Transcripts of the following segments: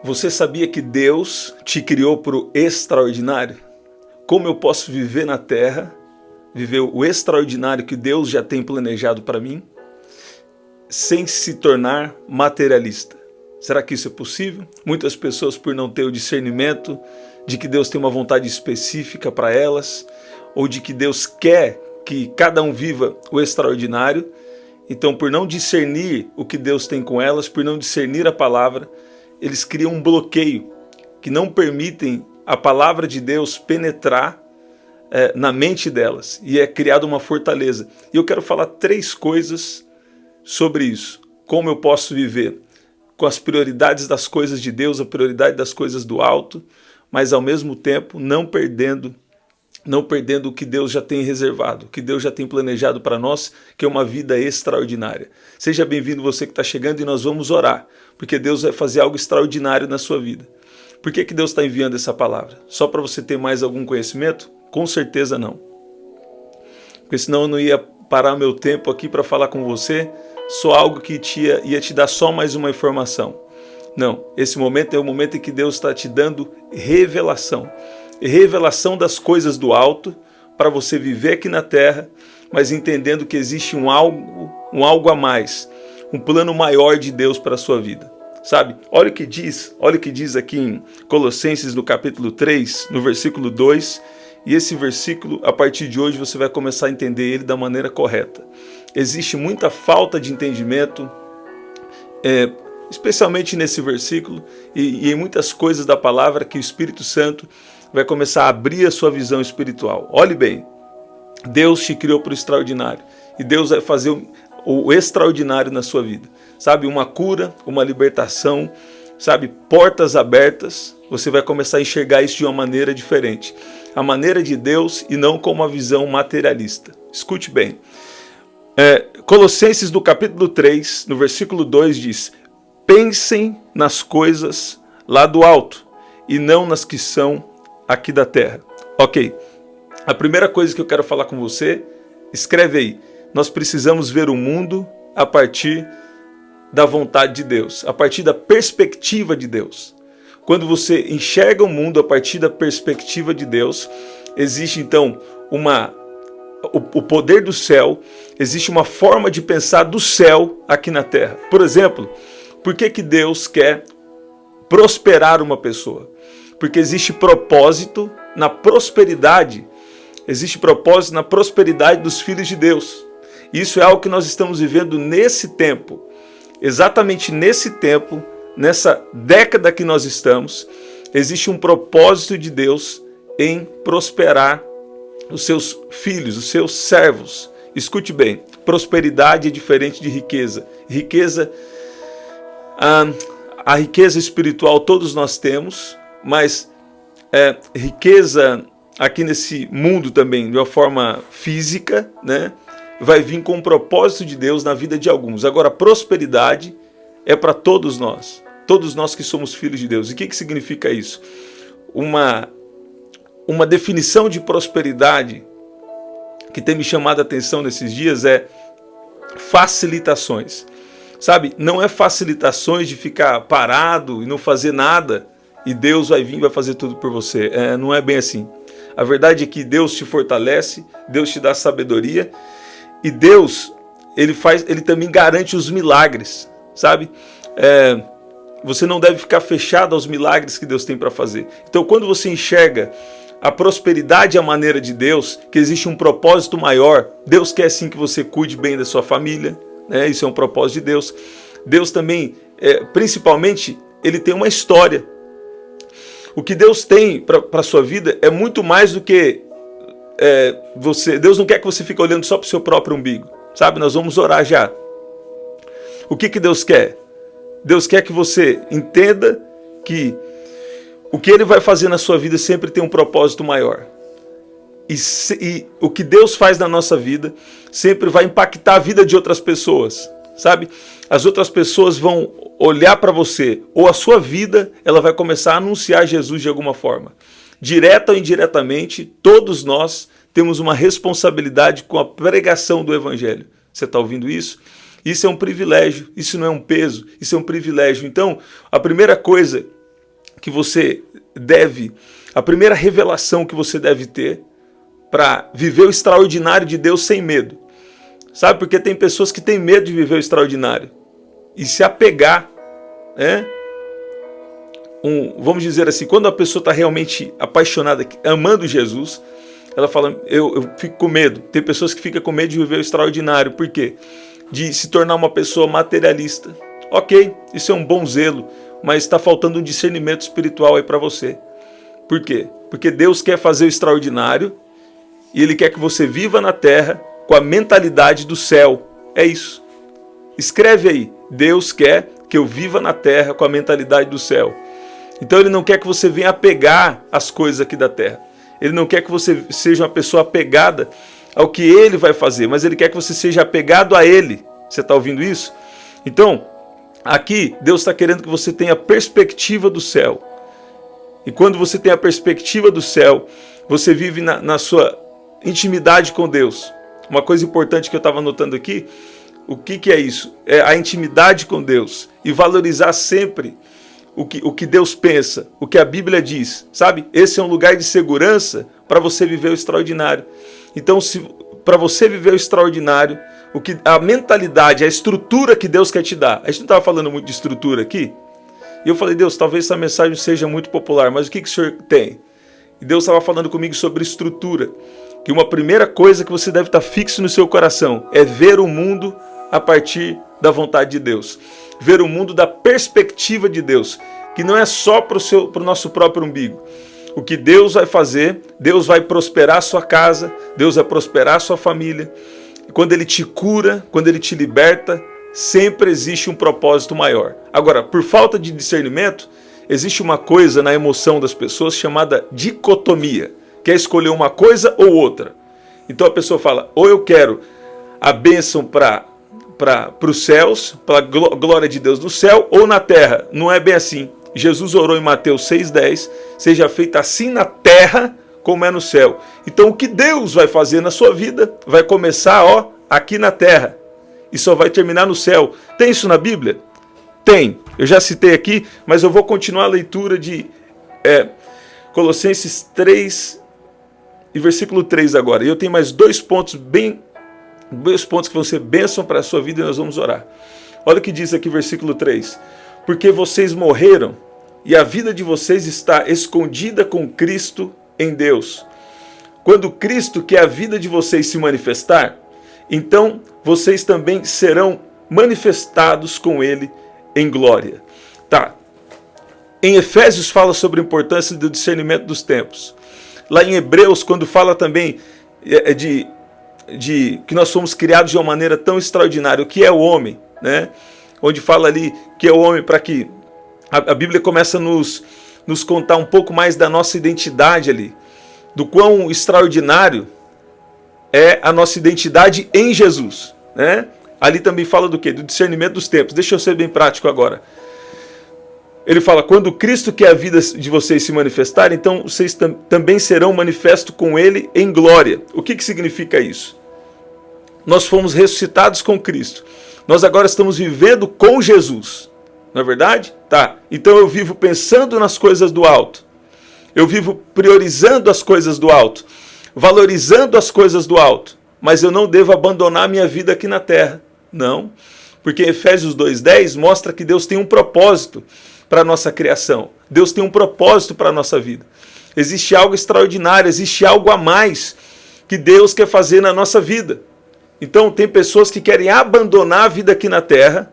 Você sabia que Deus te criou para o extraordinário? Como eu posso viver na terra, viver o extraordinário que Deus já tem planejado para mim, sem se tornar materialista? Será que isso é possível? Muitas pessoas, por não ter o discernimento de que Deus tem uma vontade específica para elas, ou de que Deus quer que cada um viva o extraordinário, então por não discernir o que Deus tem com elas, por não discernir a palavra, eles criam um bloqueio que não permitem a palavra de Deus penetrar na mente delas, e é criada uma fortaleza. E eu quero falar 3 coisas sobre isso. Como eu posso viver com as prioridades das coisas de Deus, a prioridade das coisas do alto, mas ao mesmo tempo não perdendo o que Deus já tem reservado, o que Deus já tem planejado para nós, que é uma vida extraordinária. Seja bem-vindo você que está chegando, e nós vamos orar, porque Deus vai fazer algo extraordinário na sua vida. Por que Deus está enviando essa palavra? Só para você ter mais algum conhecimento? Com certeza não. Porque senão eu não ia parar meu tempo aqui para falar com você só algo que ia te dar só mais uma informação. Não, esse momento é o momento em que Deus está te dando revelação. Revelação das coisas do alto, para você viver aqui na terra, mas entendendo que existe um algo a mais, um plano maior de Deus para a sua vida. Sabe? Olha o que diz aqui em Colossenses, no capítulo 3, no versículo 2, e esse versículo, a partir de hoje, você vai começar a entender ele da maneira correta. Existe muita falta de entendimento, especialmente nesse versículo, e em muitas coisas da palavra, que o Espírito Santo vai começar a abrir a sua visão espiritual. Olhe bem, Deus te criou para o extraordinário, e Deus vai fazer o extraordinário na sua vida. Sabe, uma cura, uma libertação, sabe, portas abertas. Você vai começar a enxergar isso de uma maneira diferente. A maneira de Deus e não com uma visão materialista. Escute bem. Colossenses, do capítulo 3, no versículo 2 diz: pensem nas coisas lá do alto e não nas que são aqui da terra. Ok, a primeira coisa que eu quero falar com você, escreve aí: nós precisamos ver o mundo a partir da vontade de Deus, a partir da perspectiva de Deus. Quando você enxerga o mundo a partir da perspectiva de Deus, existe então o poder do céu, existe uma forma de pensar do céu aqui na terra. Por exemplo, por que Deus quer prosperar uma pessoa? Porque existe propósito na prosperidade, existe propósito na prosperidade dos filhos de Deus. Isso é algo que nós estamos vivendo nesse tempo. Exatamente nesse tempo, nessa década que nós estamos, existe um propósito de Deus em prosperar os seus filhos, os seus servos. Escute bem, prosperidade é diferente de riqueza. A riqueza espiritual todos nós temos, mas riqueza aqui nesse mundo também, de uma forma física, né? Vai vir com o propósito de Deus na vida de alguns. Agora, prosperidade é para todos nós que somos filhos de Deus. E o que significa isso? Uma definição de prosperidade que tem me chamado a atenção nesses dias é facilitações. Sabe, não é facilitações de ficar parado e não fazer nada e Deus vai vir e vai fazer tudo por você. Não é bem assim. A verdade é que Deus te fortalece, Deus te dá sabedoria, e Deus, ele também garante os milagres, sabe? Você não deve ficar fechado aos milagres que Deus tem para fazer. Então, quando você enxerga a prosperidade à maneira de Deus, que existe um propósito maior, Deus quer sim que você cuide bem da sua família, né? Isso é um propósito de Deus. Deus também, principalmente, ele tem uma história. O que Deus tem para a sua vida é muito mais do que Deus não quer que você fique olhando só para o seu próprio umbigo, sabe? Nós vamos orar já. O que Deus quer? Deus quer que você entenda que o que Ele vai fazer na sua vida sempre tem um propósito maior. E o que Deus faz na nossa vida sempre vai impactar a vida de outras pessoas, sabe? As outras pessoas vão olhar para você, ou a sua vida, ela vai começar a anunciar Jesus de alguma forma. Direta ou indiretamente, todos nós temos uma responsabilidade com a pregação do Evangelho. Você está ouvindo isso? Isso é um privilégio, isso não é um peso, isso é um privilégio. Então, a primeira coisa que você deve, a primeira revelação que você deve ter para viver o extraordinário de Deus sem medo. Sabe, porque tem pessoas que têm medo de viver o extraordinário e se apegar, né? Vamos dizer assim, quando a pessoa está realmente apaixonada, amando Jesus, ela fala, eu fico com medo. Tem pessoas que ficam com medo de viver o extraordinário. Por quê? De se tornar uma pessoa materialista. Ok, isso é um bom zelo, mas está faltando um discernimento espiritual aí para você. Por quê? Porque Deus quer fazer o extraordinário e Ele quer que você viva na terra com a mentalidade do céu. É isso. Escreve aí, Deus quer que eu viva na terra com a mentalidade do céu. Então Ele não quer que você venha apegar às coisas aqui da terra. Ele não quer que você seja uma pessoa apegada ao que Ele vai fazer, mas Ele quer que você seja apegado a Ele. Você está ouvindo isso? Então, aqui Deus está querendo que você tenha a perspectiva do céu. E quando você tem a perspectiva do céu, você vive na sua intimidade com Deus. Uma coisa importante que eu estava anotando aqui, o que é isso? É a intimidade com Deus e valorizar sempre o que Deus pensa, o que a Bíblia diz, sabe? Esse é um lugar de segurança para você viver o extraordinário. Então, para você viver o extraordinário, a mentalidade, a estrutura que Deus quer te dar. A gente não estava falando muito de estrutura aqui? E eu falei, Deus, talvez essa mensagem seja muito popular, mas o que o Senhor tem? E Deus estava falando comigo sobre estrutura. Que uma primeira coisa que você deve estar fixo no seu coração é ver o mundo a partir da vontade de Deus. Ver o mundo da perspectiva de Deus, que não é só para o nosso próprio umbigo. O que Deus vai fazer, Deus vai prosperar a sua casa, Deus vai prosperar a sua família. E quando Ele te cura, quando Ele te liberta, sempre existe um propósito maior. Agora, por falta de discernimento, existe uma coisa na emoção das pessoas chamada dicotomia, que é escolher uma coisa ou outra. Então a pessoa fala, ou eu quero a bênção para os céus, para a glória de Deus no céu, ou na terra. Não é bem assim. Jesus orou em Mateus 6,10, seja feita assim na terra como é no céu. Então o que Deus vai fazer na sua vida vai começar aqui na terra e só vai terminar no céu. Tem isso na Bíblia? Tem. Eu já citei aqui, mas eu vou continuar a leitura de Colossenses 3 e versículo 3 agora. E eu tenho mais dois pontos que vão ser bênção para a sua vida e nós vamos orar. Olha o que diz aqui versículo 3. Porque vocês morreram e a vida de vocês está escondida com Cristo em Deus. Quando Cristo, que é a vida de vocês, se manifestar, então vocês também serão manifestados com Ele em glória. Tá. Em Efésios fala sobre a importância do discernimento dos tempos. Lá em Hebreus, quando fala também de que nós fomos criados de uma maneira tão extraordinária, o que é o homem, né? Onde fala ali que é o homem para que a Bíblia começa a nos contar um pouco mais da nossa identidade ali, do quão extraordinário é a nossa identidade em Jesus, né? Ali também fala do quê? Do discernimento dos tempos. Deixa eu ser bem prático agora. Ele fala, quando Cristo, que é a vida de vocês, se manifestar, então vocês também serão manifestos com Ele em glória. O que significa isso? Nós fomos ressuscitados com Cristo. Nós agora estamos vivendo com Jesus. Não é verdade? Tá. Então eu vivo pensando nas coisas do alto. Eu vivo priorizando as coisas do alto. Valorizando as coisas do alto. Mas eu não devo abandonar minha vida aqui na terra. Não. Porque Efésios 2,10 mostra que Deus tem um propósito para a nossa criação. Deus tem um propósito para a nossa vida. Existe algo extraordinário, existe algo a mais que Deus quer fazer na nossa vida. Então tem pessoas que querem abandonar a vida aqui na terra,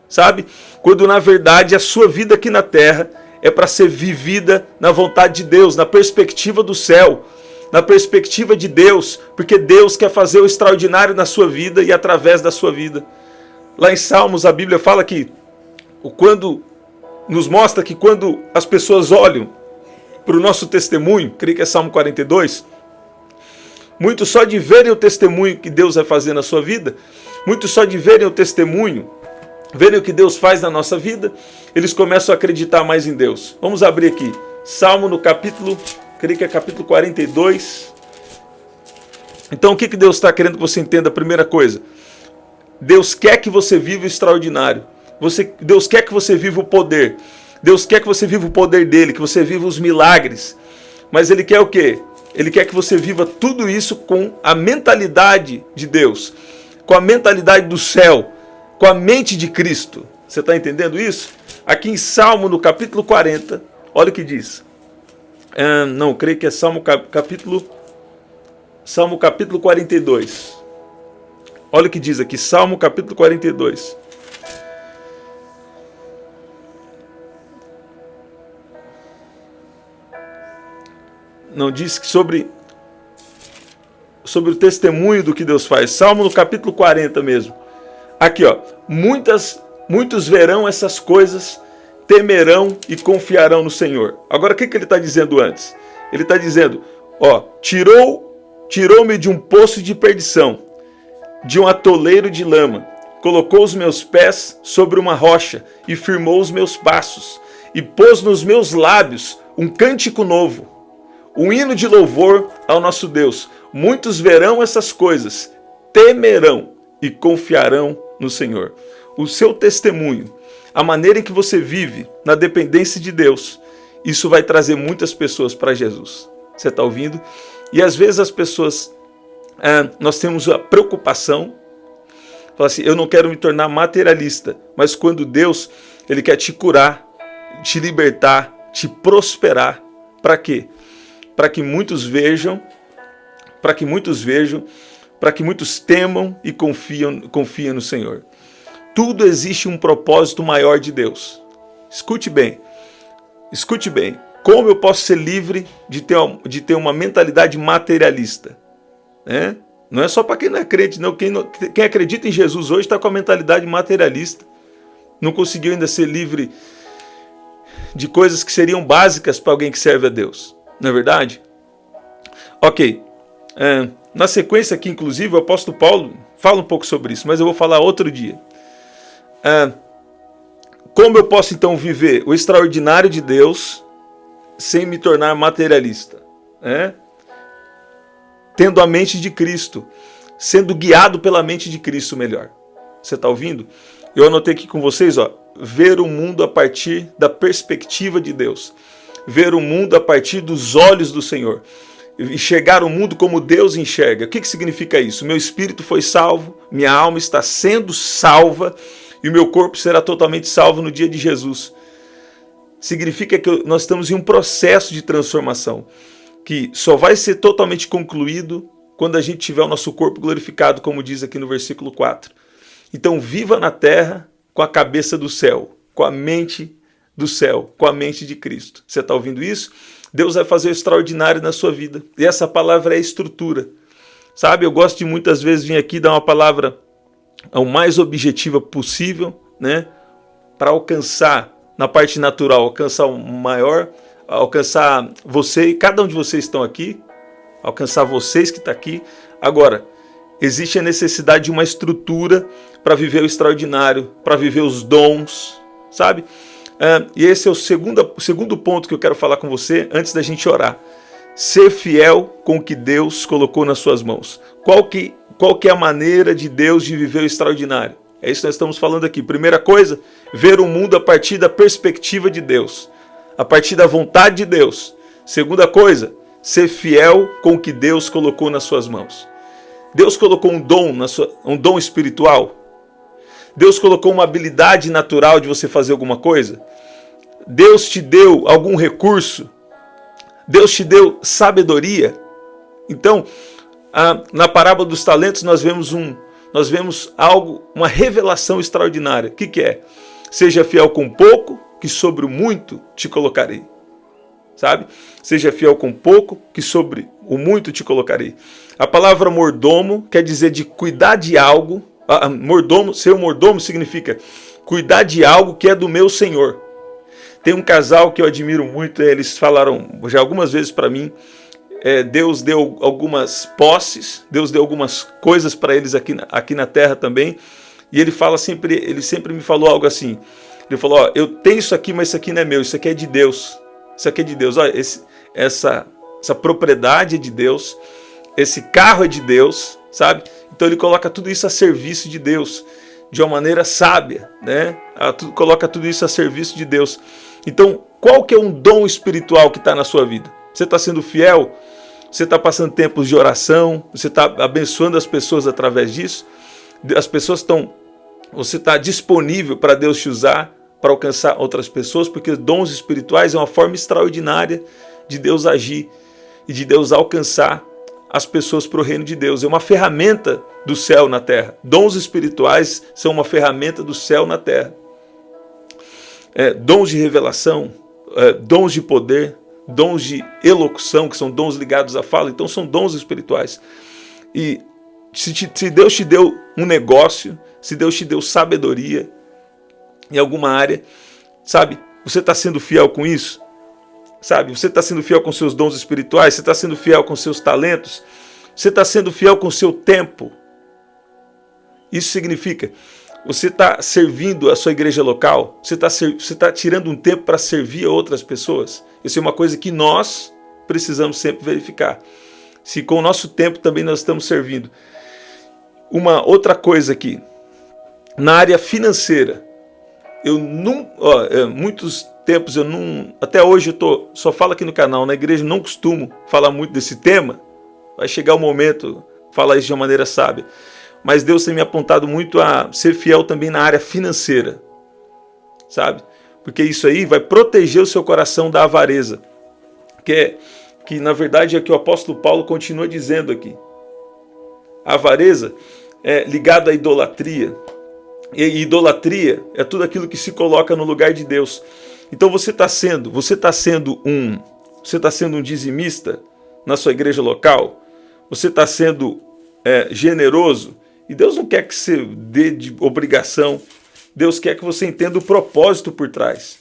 sabe? Quando na verdade a sua vida aqui na terra é para ser vivida na vontade de Deus, na perspectiva do céu, na perspectiva de Deus, porque Deus quer fazer o extraordinário na sua vida e através da sua vida. Lá em Salmos a Bíblia fala que nos mostra que quando as pessoas olham para o nosso testemunho, creio que é Salmo 42, muito só de verem o testemunho que Deus vai fazer na sua vida, muito só de verem o testemunho, verem o que Deus faz na nossa vida, eles começam a acreditar mais em Deus. Vamos abrir aqui, Salmo no capítulo, creio que é capítulo 42. Então o que Deus está querendo que você entenda? A primeira coisa, Deus quer que você viva o extraordinário. Deus quer que você viva o poder. Deus quer que você viva o poder dele, que você viva os milagres. Mas ele quer o quê? Ele quer que você viva tudo isso com a mentalidade de Deus, com a mentalidade do céu, com a mente de Cristo. Você está entendendo isso? Aqui em Salmo, no capítulo 40, olha o que diz. Não, creio que é Salmo capítulo 42. Olha o que diz aqui, Salmo capítulo 42. Não, diz que sobre o testemunho do que Deus faz. Salmo no capítulo 40 mesmo. Aqui, ó. Muitos verão essas coisas, temerão e confiarão no Senhor. Agora, o que ele está dizendo antes? Ele está dizendo, ó, tirou-me de um poço de perdição, de um atoleiro de lama, colocou os meus pés sobre uma rocha e firmou os meus passos, e pôs nos meus lábios um cântico novo, um hino de louvor ao nosso Deus. Muitos verão essas coisas, temerão e confiarão no Senhor. O seu testemunho, a maneira em que você vive na dependência de Deus, isso vai trazer muitas pessoas para Jesus. Você está ouvindo? E às vezes as pessoas, nós temos a preocupação, fala assim, eu não quero me tornar materialista, mas quando Deus, Ele quer te curar, te libertar, te prosperar, para quê? Para que muitos vejam, para que muitos temam e confiem no Senhor. Tudo existe um propósito maior de Deus. Escute bem. Como eu posso ser livre de ter uma mentalidade materialista? Não é só para quem não é crente, não. Quem acredita em Jesus hoje está com a mentalidade materialista. Não conseguiu ainda ser livre de coisas que seriam básicas para alguém que serve a Deus. Não é verdade? Ok. Na sequência aqui, inclusive, o apóstolo Paulo fala um pouco sobre isso, mas eu vou falar outro dia. Como eu posso então viver o extraordinário de Deus sem me tornar materialista? Tendo a mente de Cristo, sendo guiado pela mente de Cristo melhor. Você está ouvindo? Eu anotei aqui com vocês, ó, ver o mundo a partir da perspectiva de Deus. Ver o mundo a partir dos olhos do Senhor. Enxergar o mundo como Deus enxerga. O que significa isso? Meu espírito foi salvo, minha alma está sendo salva e o meu corpo será totalmente salvo no dia de Jesus. Significa que nós estamos em um processo de transformação que só vai ser totalmente concluído quando a gente tiver o nosso corpo glorificado, como diz aqui no versículo 4. Então viva na terra com a cabeça do céu, com a mente do céu, com a mente de Cristo. Você está ouvindo isso? Deus vai fazer o extraordinário na sua vida. E essa palavra é estrutura. Sabe, eu gosto de muitas vezes vir aqui dar uma palavra o mais objetiva possível, para alcançar, na parte natural, alcançar o maior, alcançar você, cada um de vocês estão aqui, alcançar vocês que estão aqui. Agora, existe a necessidade de uma estrutura para viver o extraordinário, para viver os dons, sabe? E esse é o segundo ponto que eu quero falar com você antes da gente orar. Ser fiel com o que Deus colocou nas suas mãos. Qual que é a maneira de Deus de viver o extraordinário? É isso que nós estamos falando aqui. Primeira coisa, ver o mundo a partir da perspectiva de Deus, a partir da vontade de Deus. Segunda coisa, ser fiel com o que Deus colocou nas suas mãos. Deus colocou um dom espiritual. Deus colocou uma habilidade natural de você fazer alguma coisa. Deus te deu algum recurso. Deus te deu sabedoria. Então, na parábola dos talentos nós vemos algo, uma revelação extraordinária. O que é? Seja fiel com pouco, que sobre o muito te colocarei. Sabe? Seja fiel com pouco, que sobre o muito te colocarei. A palavra mordomo quer dizer de cuidar de algo. Ser um mordomo significa cuidar de algo que é do meu Senhor. Tem um casal que eu admiro muito, eles falaram já algumas vezes para mim, Deus deu algumas posses, Deus deu algumas coisas para eles aqui na terra também, e ele sempre me falou algo assim, ele falou, eu tenho isso aqui, mas isso aqui não é meu, isso aqui é de Deus, isso aqui é de Deus, olha, essa propriedade é de Deus, esse carro é de Deus, sabe? Então ele coloca tudo isso a serviço de Deus, de uma maneira sábia, coloca tudo isso a serviço de Deus. Então, qual que é um dom espiritual que está na sua vida? Você está sendo fiel? Você está passando tempos de oração? Você está abençoando as pessoas através disso? Você está disponível para Deus te usar para alcançar outras pessoas? Porque dons espirituais é uma forma extraordinária de Deus agir e de Deus alcançar as pessoas para o reino de Deus. É uma ferramenta do céu na terra. Dons espirituais são uma ferramenta do céu na terra. Dons de revelação, dons de poder, dons de elocução, que são dons ligados à fala, então são dons espirituais. E se Deus te deu um negócio, se Deus te deu sabedoria em alguma área, sabe, você está sendo fiel com isso? Sabe, você está sendo fiel com seus dons espirituais, você está sendo fiel com seus talentos, você está sendo fiel com o seu tempo. Isso significa, você está servindo a sua igreja local, você está tirando um tempo para servir a outras pessoas. Isso é uma coisa que nós precisamos sempre verificar. Se com o nosso tempo também nós estamos servindo. Uma outra coisa aqui, na área financeira, muitos tempos até hoje só falo aqui no canal, na igreja não costumo falar muito desse tema, vai chegar o momento, falar isso de uma maneira sábia, mas Deus tem me apontado muito a ser fiel também na área financeira, sabe? Porque isso aí vai proteger o seu coração da avareza, que na verdade é o que o apóstolo Paulo continua dizendo aqui. A avareza é ligada à idolatria. E idolatria é tudo aquilo que se coloca no lugar de Deus. Então você está sendo um dizimista na sua igreja local? Você está sendo generoso? E Deus não quer que você dê de obrigação. Deus quer que você entenda o propósito por trás.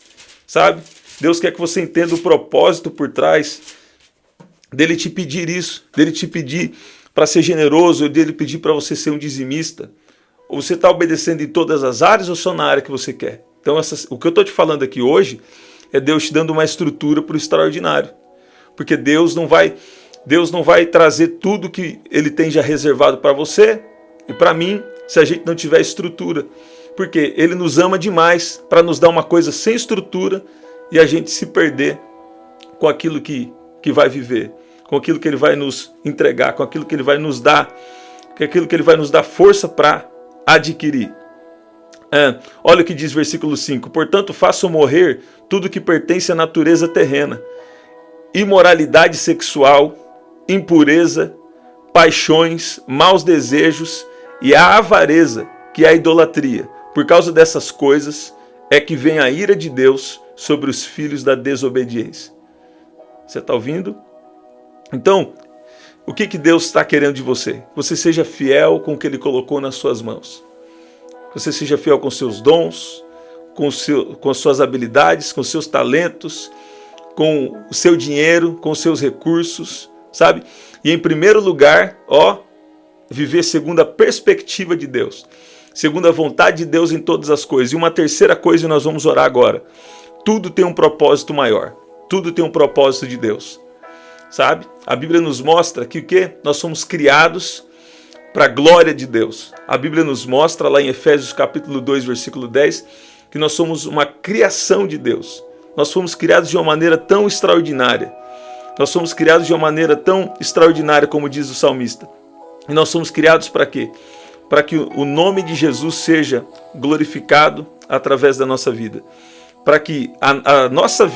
Sabe? Deus quer que você entenda o propósito por trás dele te pedir isso, dele te pedir para ser generoso, dele pedir para você ser um dizimista. Ou você está obedecendo em todas as áreas ou só na área que você quer? Então o que eu estou te falando aqui hoje é Deus te dando uma estrutura para o extraordinário. Porque Deus não vai trazer tudo que Ele tem já reservado para você e para mim se a gente não tiver estrutura. Porque Ele nos ama demais para nos dar uma coisa sem estrutura e a gente se perder com aquilo que vai viver, com aquilo que Ele vai nos entregar, com aquilo que Ele vai nos dar, com aquilo que Ele vai nos dar força para adquirir. Olha o que diz versículo 5. Portanto, façam morrer tudo que pertence à natureza terrena: imoralidade sexual, impureza, paixões, maus desejos e a avareza, que é a idolatria. Por causa dessas coisas é que vem a ira de Deus sobre os filhos da desobediência. Você está ouvindo? Então, o que Deus está querendo de você? Que você seja fiel com o que Ele colocou nas suas mãos. Que você seja fiel com seus dons, com as suas habilidades, com os seus talentos, com o seu dinheiro, com os seus recursos, sabe? E em primeiro lugar, viver segundo a perspectiva de Deus, segundo a vontade de Deus em todas as coisas. E uma terceira coisa, nós vamos orar agora. Tudo tem um propósito maior. Tudo tem um propósito de Deus. Sabe? A Bíblia nos mostra que o quê? Nós somos criados para a glória de Deus. A Bíblia nos mostra lá em Efésios capítulo 2, versículo 10, que nós somos uma criação de Deus. Nós fomos criados de uma maneira tão extraordinária. Nós somos criados de uma maneira tão extraordinária, como diz o salmista. E nós somos criados para quê? Para que o nome de Jesus seja glorificado através da nossa vida. Para que a nossa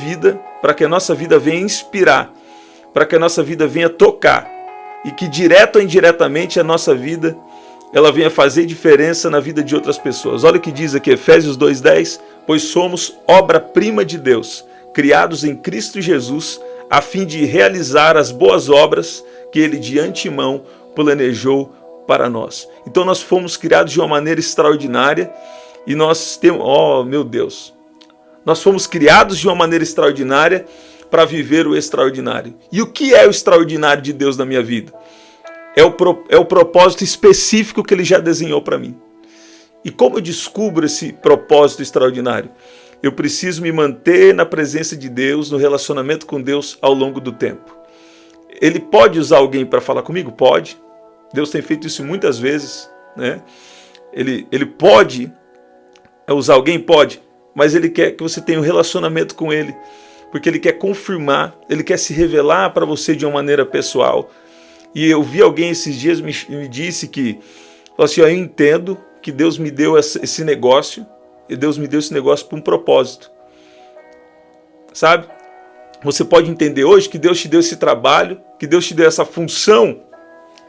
vida venha inspirar, para que a nossa vida venha tocar, e que direto ou indiretamente a nossa vida ela venha fazer diferença na vida de outras pessoas. Olha o que diz aqui, Efésios 2:10, pois somos obra-prima de Deus, criados em Cristo Jesus, a fim de realizar as boas obras que Ele de antemão planejou para nós. Então nós fomos criados de uma maneira extraordinária, e nós temos, nós fomos criados de uma maneira extraordinária para viver o extraordinário. E o que é o extraordinário de Deus na minha vida? É o propósito específico que Ele já desenhou para mim. E como eu descubro esse propósito extraordinário? Eu preciso me manter na presença de Deus, no relacionamento com Deus ao longo do tempo. Ele pode usar alguém para falar comigo? Pode. Deus tem feito isso muitas vezes, né? Ele pode usar alguém? Pode. mas Ele quer que você tenha um relacionamento com Ele, porque Ele quer confirmar, Ele quer se revelar para você de uma maneira pessoal. E eu vi alguém esses dias me disse que, falou assim, eu entendo que Deus me deu esse negócio, e Deus me deu esse negócio para um propósito. Sabe? Você pode entender hoje que Deus te deu esse trabalho, que Deus te deu essa função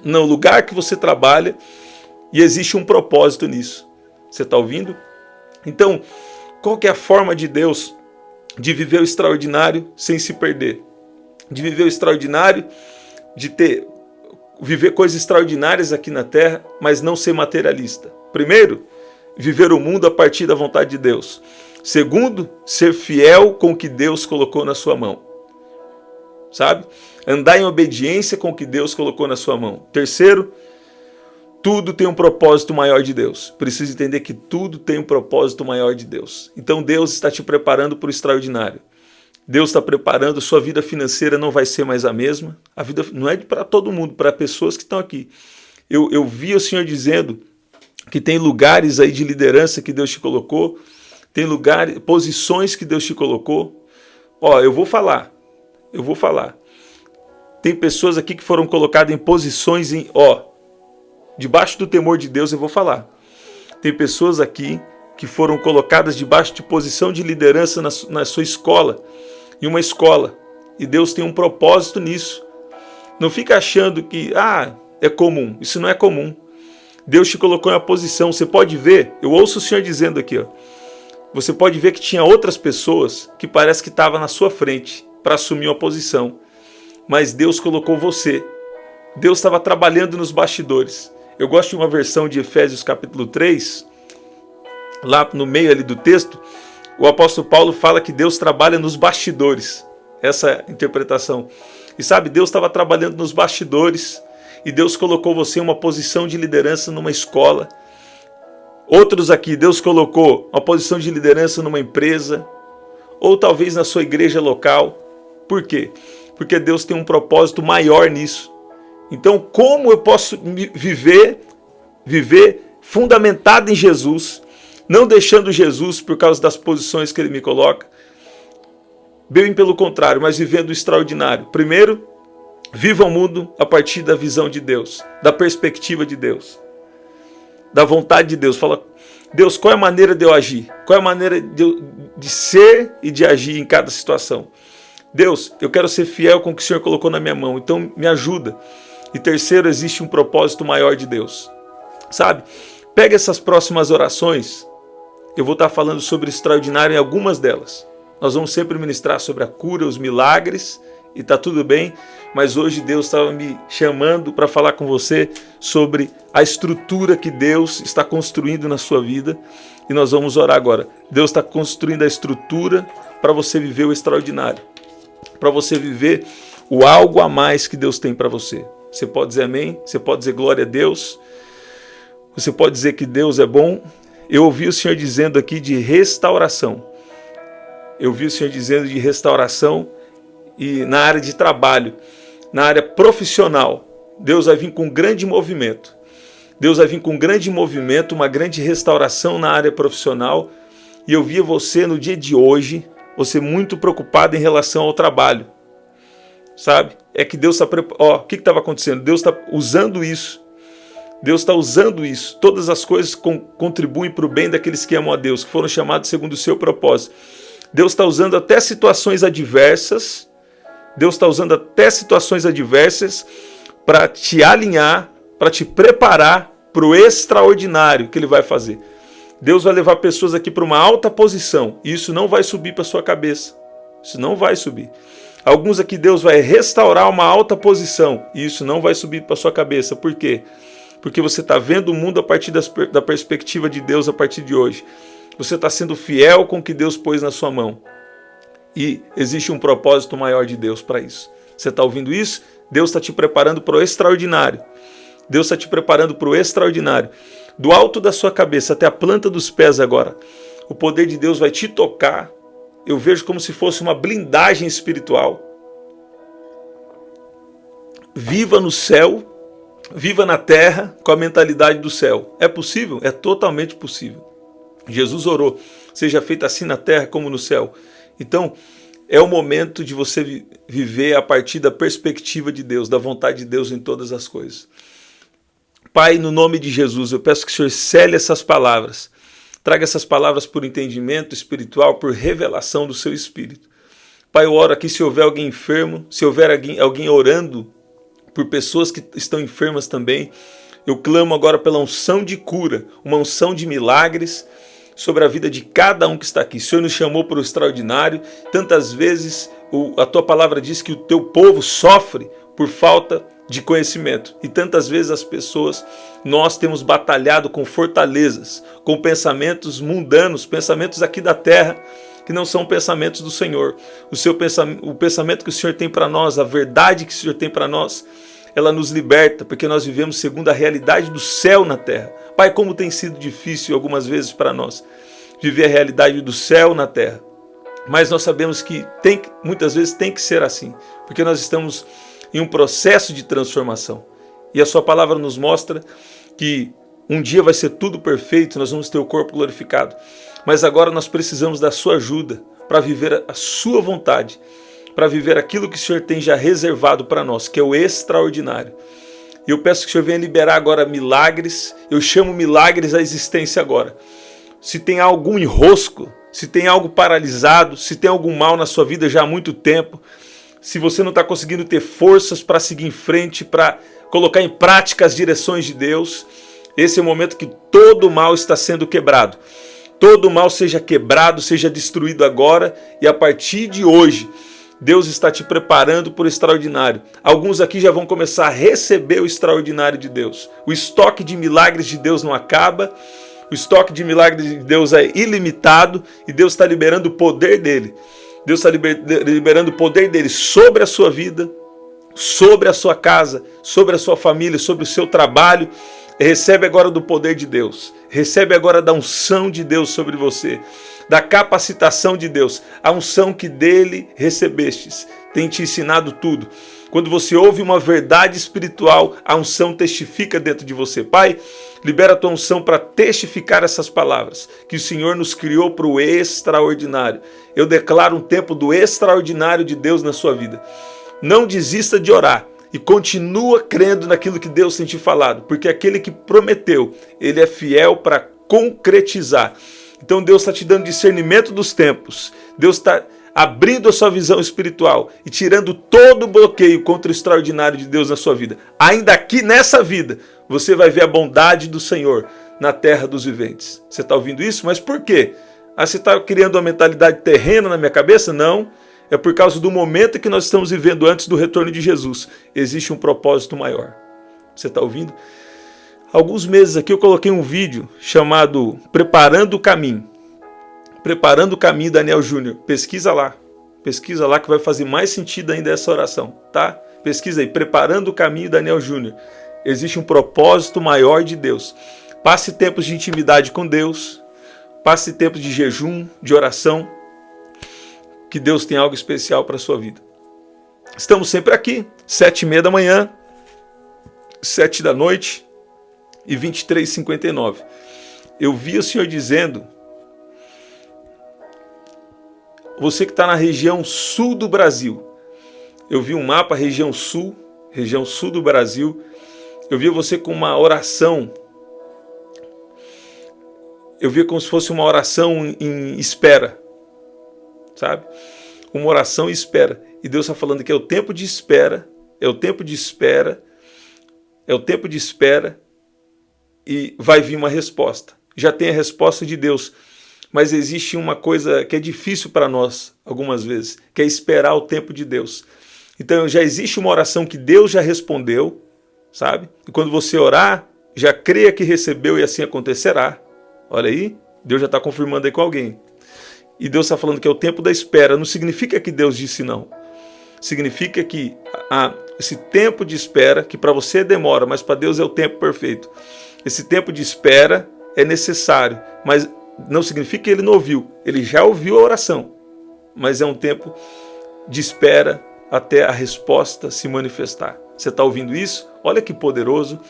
no lugar que você trabalha, e existe um propósito nisso. Você está ouvindo? Então, qual que é a forma de Deus de viver o extraordinário sem se perder? De viver o extraordinário, de viver coisas extraordinárias aqui na terra, mas não ser materialista. Primeiro, viver o mundo a partir da vontade de Deus. Segundo, ser fiel com o que Deus colocou na sua mão. Sabe? Andar em obediência com o que Deus colocou na sua mão. Terceiro, tudo tem um propósito maior de Deus. Precisa entender que tudo tem um propósito maior de Deus. Então Deus está te preparando para o extraordinário. Deus está preparando, sua vida financeira não vai ser mais a mesma. A vida não é para todo mundo, para pessoas que estão aqui. Eu vi o Senhor dizendo que tem lugares aí de liderança que Deus te colocou, tem lugares, posições que Deus te colocou. Ó, eu vou falar. Tem pessoas aqui que foram colocadas em posições debaixo do temor de Deus, eu vou falar. Tem pessoas aqui que foram colocadas debaixo de posição de liderança na sua escola, em uma escola. E Deus tem um propósito nisso. Não fica achando que, é comum. Isso não é comum. Deus te colocou em uma posição. Você pode ver, eu ouço o Senhor dizendo aqui, você pode ver que tinha outras pessoas que parece que estavam na sua frente para assumir uma posição. Mas Deus colocou você. Deus estava trabalhando nos bastidores. Eu gosto de uma versão de Efésios capítulo 3, lá no meio ali do texto, o apóstolo Paulo fala que Deus trabalha nos bastidores. Essa interpretação. E sabe, Deus estava trabalhando nos bastidores e Deus colocou você em uma posição de liderança numa escola. Outros aqui, Deus colocou uma posição de liderança numa empresa, ou talvez na sua igreja local. Por quê? Porque Deus tem um propósito maior nisso. Então, como eu posso viver fundamentado em Jesus, não deixando Jesus por causa das posições que Ele me coloca? Bem pelo contrário, mas vivendo o extraordinário. Primeiro, viva o mundo a partir da visão de Deus, da perspectiva de Deus, da vontade de Deus. Fala, Deus, qual é a maneira de eu agir? Qual é a maneira de ser e de agir em cada situação? Deus, eu quero ser fiel com o que o Senhor colocou na minha mão, então me ajuda. E terceiro, existe um propósito maior de Deus. Sabe? Pega essas próximas orações, eu vou estar falando sobre o extraordinário em algumas delas. Nós vamos sempre ministrar sobre a cura, os milagres, e está tudo bem, mas hoje Deus estava me chamando para falar com você sobre a estrutura que Deus está construindo na sua vida, e nós vamos orar agora. Deus está construindo a estrutura para você viver o extraordinário, para você viver o algo a mais que Deus tem para você. Você pode dizer amém, você pode dizer glória a Deus, você pode dizer que Deus é bom. Eu ouvi o Senhor dizendo aqui de restauração. Eu vi o Senhor dizendo de restauração e na área de trabalho, na área profissional. Deus vai vir com um grande movimento. Deus vai vir com um grande movimento, uma grande restauração na área profissional. E eu vi você no dia de hoje, você muito preocupado em relação ao trabalho. Sabe? É que Deus está preparando. O que estava acontecendo? Deus está usando isso. Deus está usando isso. Todas as coisas contribuem para o bem daqueles que amam a Deus, que foram chamados segundo o seu propósito. Deus está usando até situações adversas. Deus está usando até situações adversas para te alinhar, para te preparar para o extraordinário que Ele vai fazer. Deus vai levar pessoas aqui para uma alta posição e isso não vai subir para sua cabeça. Isso não vai subir. Alguns aqui Deus vai restaurar uma alta posição e isso não vai subir para sua cabeça. Por quê? Porque você está vendo o mundo a partir da perspectiva de Deus a partir de hoje. Você está sendo fiel com o que Deus pôs na sua mão. E existe um propósito maior de Deus para isso. Você está ouvindo isso? Deus está te preparando para o extraordinário. Deus está te preparando para o extraordinário. Do alto da sua cabeça até a planta dos pés agora, o poder de Deus vai te tocar. Eu vejo como se fosse uma blindagem espiritual. Viva no céu, viva na terra com a mentalidade do céu. É possível? É totalmente possível. Jesus orou. seja feita assim na terra como no céu. Então, é o momento de você viver a partir da perspectiva de Deus, da vontade de Deus em todas as coisas. Pai, no nome de Jesus, eu peço que o Senhor cele essas palavras. Traga essas palavras por entendimento espiritual, por revelação do seu Espírito. Pai, eu oro aqui se houver alguém enfermo, se houver alguém orando por pessoas que estão enfermas também. Eu clamo agora pela unção de cura, uma unção de milagres sobre a vida de cada um que está aqui. O Senhor nos chamou para o extraordinário. Tantas vezes a tua palavra diz que o teu povo sofre por falta de conhecimento. E tantas vezes as pessoas, nós temos batalhado com fortalezas, com pensamentos mundanos, pensamentos aqui da terra, que não são pensamentos do Senhor. O pensamento que o Senhor tem para nós, a verdade que o Senhor tem para nós, ela nos liberta, porque nós vivemos segundo a realidade do céu na terra. Pai, como tem sido difícil algumas vezes para nós viver a realidade do céu na terra. Mas nós sabemos que muitas vezes tem que ser assim, porque nós estamos em um processo de transformação. E a sua palavra nos mostra que um dia vai ser tudo perfeito, nós vamos ter o corpo glorificado. Mas agora nós precisamos da sua ajuda para viver a sua vontade, para viver aquilo que o Senhor tem já reservado para nós, que é o extraordinário. E eu peço que o Senhor venha liberar agora milagres. Eu chamo milagres à existência agora. Se tem algum enrosco, se tem algo paralisado, se tem algum mal na sua vida já há muito tempo, se você não está conseguindo ter forças para seguir em frente, para colocar em prática as direções de Deus, esse é o momento que todo mal está sendo quebrado. Todo mal seja quebrado, seja destruído agora, e a partir de hoje, Deus está te preparando para o extraordinário. Alguns aqui já vão começar a receber o extraordinário de Deus. O estoque de milagres de Deus não acaba. O estoque de milagres de Deus é ilimitado e Deus está liberando o poder dele. Deus está liberando o poder dele sobre a sua vida, sobre a sua casa, sobre a sua família, sobre o seu trabalho. Recebe agora do poder de Deus. Recebe agora da unção de Deus sobre você, da capacitação de Deus, a unção que dele recebestes, tem te ensinado tudo. Quando você ouve uma verdade espiritual, a unção testifica dentro de você. Pai, libera a tua unção para testificar essas palavras, que o Senhor nos criou para o extraordinário. Eu declaro um tempo do extraordinário de Deus na sua vida. Não desista de orar. E continua crendo naquilo que Deus tem te falado, porque aquele que prometeu, ele é fiel para concretizar. Então Deus está te dando discernimento dos tempos, Deus está abrindo a sua visão espiritual e tirando todo o bloqueio contra o extraordinário de Deus na sua vida. Ainda aqui nessa vida, você vai ver a bondade do Senhor na terra dos viventes. Você está ouvindo isso? Mas por quê? Você está criando uma mentalidade terrena na minha cabeça? Não. É por causa do momento que nós estamos vivendo antes do retorno de Jesus. Existe um propósito maior. Você está ouvindo? Alguns meses aqui eu coloquei um vídeo chamado Preparando o Caminho. Preparando o Caminho, Daniel Júnior. Pesquisa lá que vai fazer mais sentido ainda essa oração, tá? Pesquisa aí, Preparando o Caminho, Daniel Júnior. Existe um propósito maior de Deus. Passe tempos de intimidade com Deus. Passe tempos de jejum, de oração. Que Deus tem algo especial para a sua vida. Estamos sempre aqui, 7h30 da manhã, 7 da noite e 23h59. Eu vi o Senhor dizendo, você que está na região sul do Brasil, eu vi um mapa, região sul do Brasil, eu vi você com uma oração, eu vi como se fosse uma oração em espera. Sabe? Uma oração e espera. E Deus está falando que é o tempo de espera, é o tempo de espera, é o tempo de espera e vai vir uma resposta. Já tem a resposta de Deus, mas existe uma coisa que é difícil para nós, algumas vezes, que é esperar o tempo de Deus. Então já existe uma oração que Deus já respondeu, sabe? E quando você orar, já creia que recebeu e assim acontecerá. Olha aí, Deus já está confirmando aí com alguém. E Deus está falando que é o tempo da espera. Não significa que Deus disse não. Significa que esse tempo de espera, que para você demora, mas para Deus é o tempo perfeito. Esse tempo de espera é necessário, mas não significa que ele não ouviu. Ele já ouviu a oração, mas é um tempo de espera até a resposta se manifestar. Você está ouvindo isso? Olha que poderoso.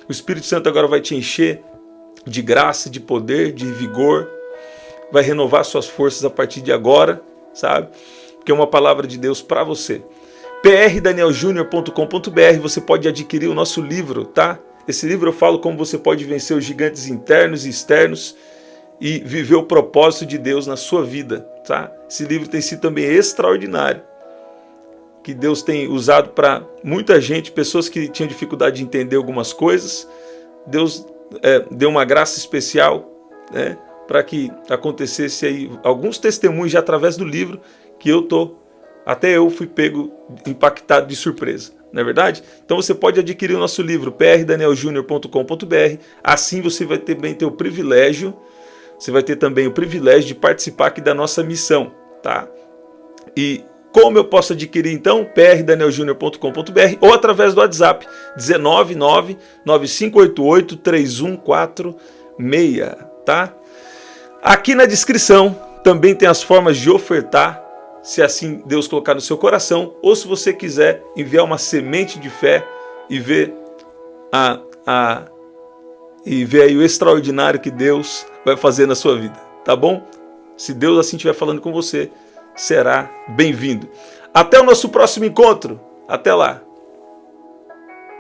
O Espírito Santo agora vai te encher de graça, de poder, de vigor. vai renovar suas forças a partir de agora, sabe? Porque é uma palavra de Deus para você. prdanieljunior.com.br, você pode adquirir o nosso livro, tá? Esse livro eu falo como você pode vencer os gigantes internos e externos e viver o propósito de Deus na sua vida, tá? Esse livro tem sido também extraordinário, que Deus tem usado para muita gente, pessoas que tinham dificuldade de entender algumas coisas. Deus deu uma graça especial, né, para que acontecesse aí alguns testemunhos já através do livro que até eu fui pego, impactado de surpresa, não é verdade? Então você pode adquirir o nosso livro, prdanieljunior.com.br, assim você vai também ter o privilégio, de participar aqui da nossa missão, tá? E como eu posso adquirir então? prdanieljunior.com.br ou através do WhatsApp 199-9588-3146, tá? Aqui na descrição também tem as formas de ofertar, se assim Deus colocar no seu coração, ou se você quiser enviar uma semente de fé e ver aí o extraordinário que Deus vai fazer na sua vida, tá bom? Se Deus assim estiver falando com você, será bem-vindo. Até o nosso próximo encontro. Até lá.